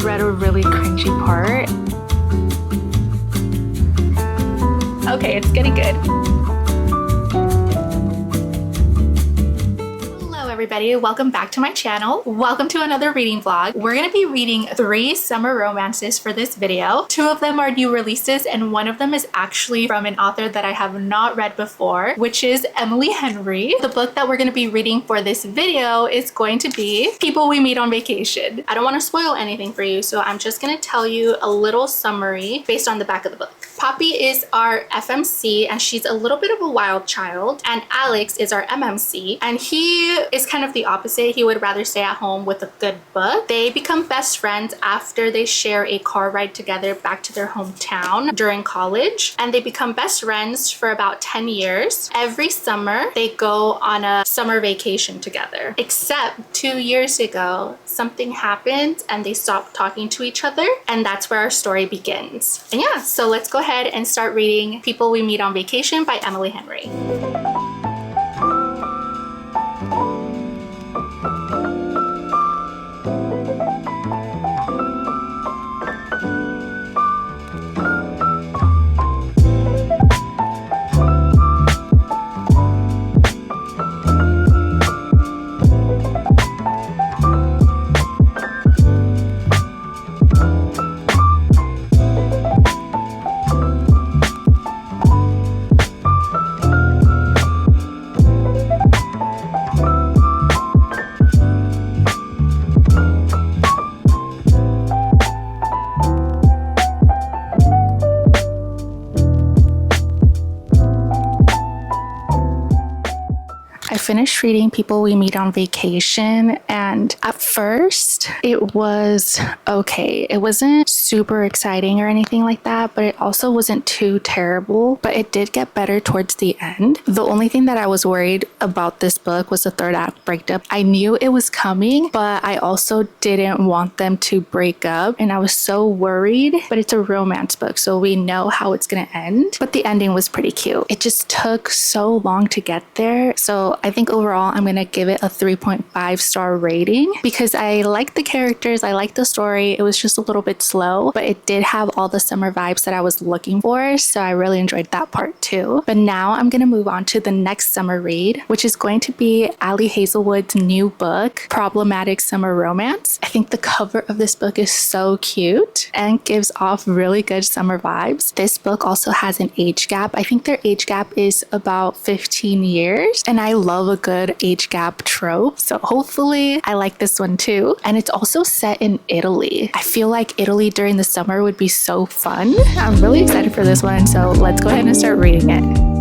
read a really cringy part. Okay, it's getting good. Everybody, welcome back to my channel. Welcome to another reading vlog. We're going to be reading 3 summer romances for this video. 2 of them are new releases and one of them is actually from an author that I have not read before, which is Emily Henry. The book that we're going to be reading for this video is going to be People We Meet on Vacation. I don't want to spoil anything for you, so I'm just going to tell you a little summary based on the back of the book. Poppy is our FMC and she's a little bit of a wild child, and Alex is our MMC and he is kind of the opposite. He would rather stay at home with a good book. They become best friends after they share a car ride together back to their hometown during college, and they become best friends for about 10 years. Every summer they go on a summer vacation together, except 2 years ago something happened and they stopped talking to each other, and that's where our story begins. And yeah, so let's go ahead and start reading People We Meet on Vacation by Emily Henry. I finished reading People We Meet on Vacation, and at first it was okay. It wasn't super exciting or anything like that, but it also wasn't too terrible, but it did get better towards the end. The only thing that I was worried about this book was the third act breakup. I knew it was coming, but I also didn't want them to break up, and I was so worried. But it's a romance book, so we know how it's gonna end, but the ending was pretty cute. It just took so long to get there, so I think overall I'm gonna give it a 3.5 star rating because I liked the characters, I liked the story. It was just a little bit slow, but it did have all the summer vibes that I was looking for, so I really enjoyed that part too. But now I'm gonna move on to the next summer read, which is going to be Ali Hazelwood's new book, Problematic Summer Romance. I think the cover of this book is so cute and gives off really good summer vibes. This book also has an age gap. I think their age gap is about 15 years, and I love a good age gap trope, so hopefully I like this one too. And it's also set in Italy. I feel like Italy during the summer would be so fun. I'm really excited for this one, so let's go ahead and start reading it.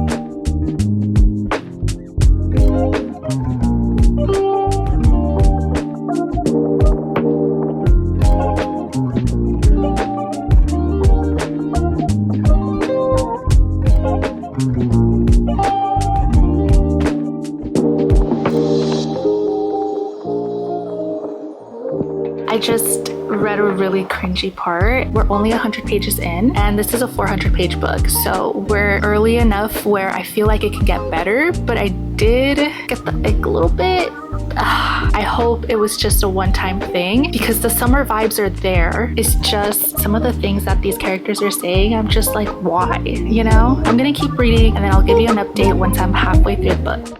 I just read a really cringy part. We're only 100 pages in, and this is a 400-page book, so we're early enough where I feel like it can get better, but I did get the ick a little bit. I hope it was just a one-time thing because the summer vibes are there. It's just some of the things that these characters are saying, I'm just like, why? You know? I'm gonna keep reading and then I'll give you an update once I'm halfway through the book.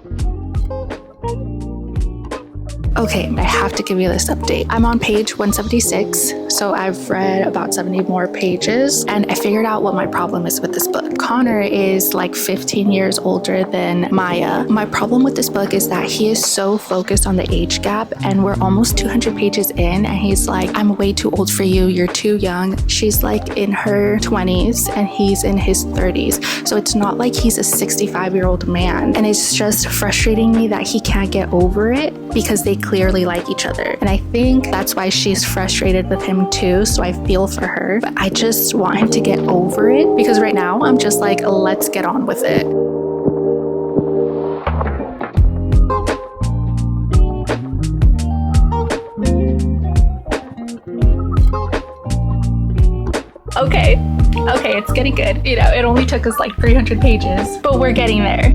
Okay, I have to give you this update. I'm on page 176, so I've read about 70 more pages, and I figured out what my problem is with this book. Connor is like 15 years older than Maya. My problem with this book is that he is so focused on the age gap, and we're almost 200 pages in, and he's like, I'm way too old for you, you're too young. She's like in her 20s, and he's in his 30s, so it's not like he's a 65-year-old man, and it's just frustrating me that he can't get over it because they clearly like each other. And I think that's why she's frustrated with him too, so I feel for her. But I just want him to get over it because right now I'm just like, let's get on with it. Okay, it's getting good. You know, it only took us like 300 pages, but we're getting there.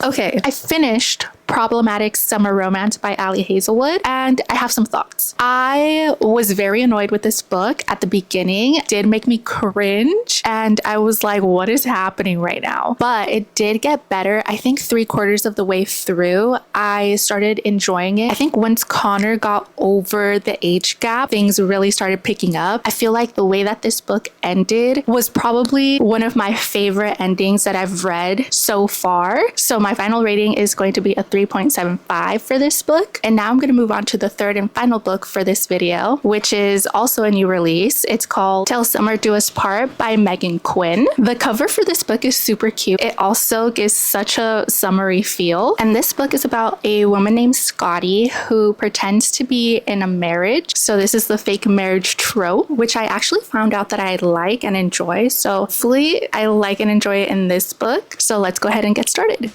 Okay, I finished Problematic Summer Romance by Hazelwood, and I have some thoughts. I was very annoyed with this book at the beginning. It did make me cringe, and I was like, what is happening right now? But it did get better. I think 3/4 of the way through, I started enjoying it. I think once Connor got over the age gap, things really started picking up. I feel like the way that this book ended was probably one of my favorite endings that I've read so far. So my final rating is going to be a 3.75 for this book. And now I'm going to move on to the third and final book for this video, which is also a new release. It's called Till Summer Do Us Part by Meghan Quinn. The cover for this book is super cute. It also gives such a summery feel. And this book is about a woman named Scotty who pretends to be in a marriage. So this is the fake marriage trope, which I actually found out that I like and enjoy. So hopefully I like and enjoy it in this book. So let's go ahead and get started.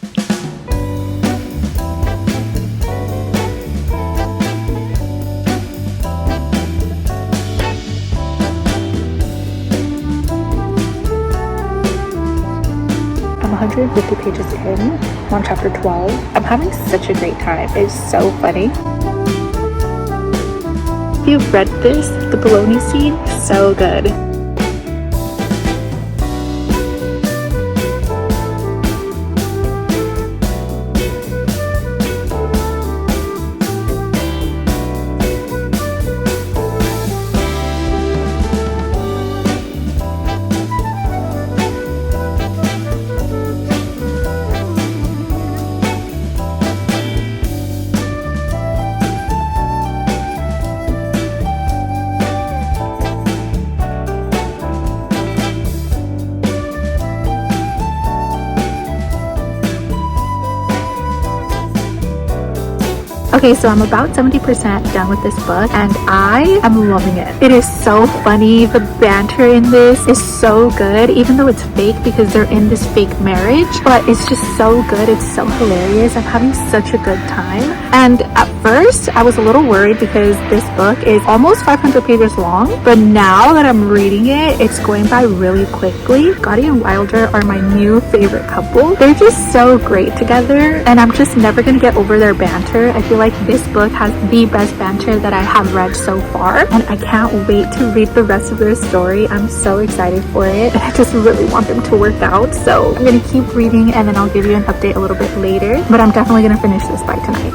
I'm 150 pages in. I'm on chapter 12. I'm having such a great time. It's so funny. If you've read this, the bologna scene, so good. Okay, so I'm about 70% done with this book and I am loving it. It is so funny. The banter in this is so good, even though it's fake because they're in this fake marriage, but it's just so good. It's so hilarious. I'm having such a good time. And at first, I was a little worried because this book is almost 500 pages long, but now that I'm reading it, it's going by really quickly. Scotty and Wilder are my new favorite couple. They're just so great together and I'm just never gonna get over their banter. I feel like this book has the best banter that I have read so far and I can't wait to read the rest of their story. I'm so excited for it. I just really want them to work out, so I'm gonna keep reading and then I'll give you an update a little bit later, but I'm definitely gonna finish this by tonight.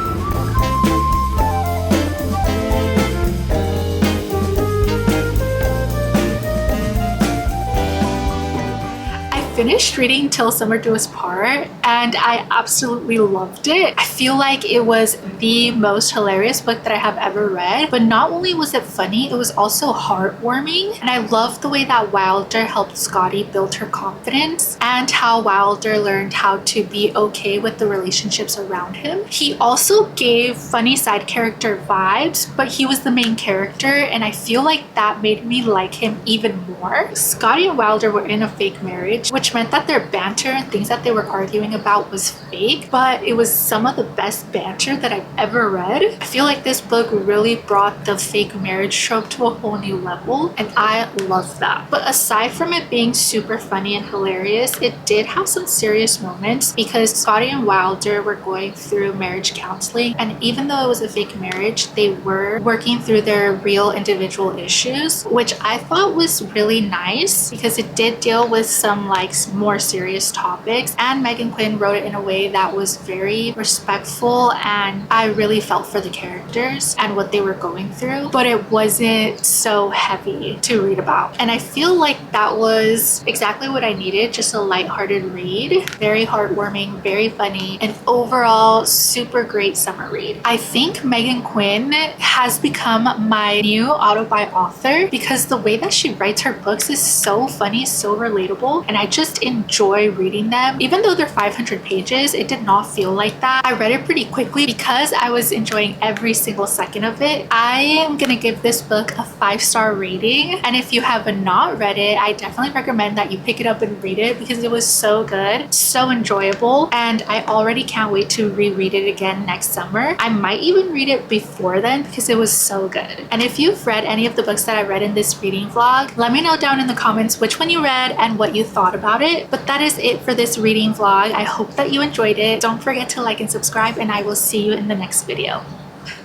Finished reading Till Summer Do Us Part and I absolutely loved it. I feel like it was the most hilarious book that I have ever read, but not only was it funny, it was also heartwarming, and I loved the way that Wilder helped Scotty build her confidence and how Wilder learned how to be okay with the relationships around him. He also gave funny side character vibes, but he was the main character and I feel like that made me like him even more. Scotty and Wilder were in a fake marriage, which meant that their banter and things that they were arguing about was fake, but it was some of the best banter that I've ever read. I feel like this book really brought the fake marriage trope to a whole new level and I love that. But aside from it being super funny and hilarious, it did have some serious moments because Scotty and Wilder were going through marriage counseling, and even though it was a fake marriage, they were working through their real individual issues, which I thought was really nice because it did deal with some like more serious topics, and Meghan Quinn wrote it in a way that was very respectful and I really felt for the characters and what they were going through, but it wasn't so heavy to read about. And I feel like that was exactly what I needed, just a lighthearted read, very heartwarming, very funny, and overall super great summer read. I think Meghan Quinn has become my new auto-buy author because the way that she writes her books is so funny, so relatable, and I just enjoy reading them. Even though they're 500 pages, it did not feel like that. I read it pretty quickly because I was enjoying every single second of it. I am gonna give this book a 5-star rating, and if you have not read it, I definitely recommend that you pick it up and read it because it was so good, so enjoyable, and I already can't wait to reread it again next summer. I might even read it before then because it was so good. And if you've read any of the books that I read in this reading vlog, let me know down in the comments which one you read and what you thought about it. it. But that is it for this reading vlog. I hope that you enjoyed it. Don't forget to like and subscribe, and I will see you in the next video.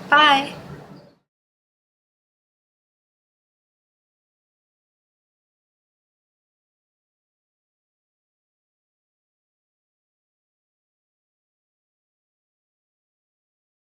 Bye!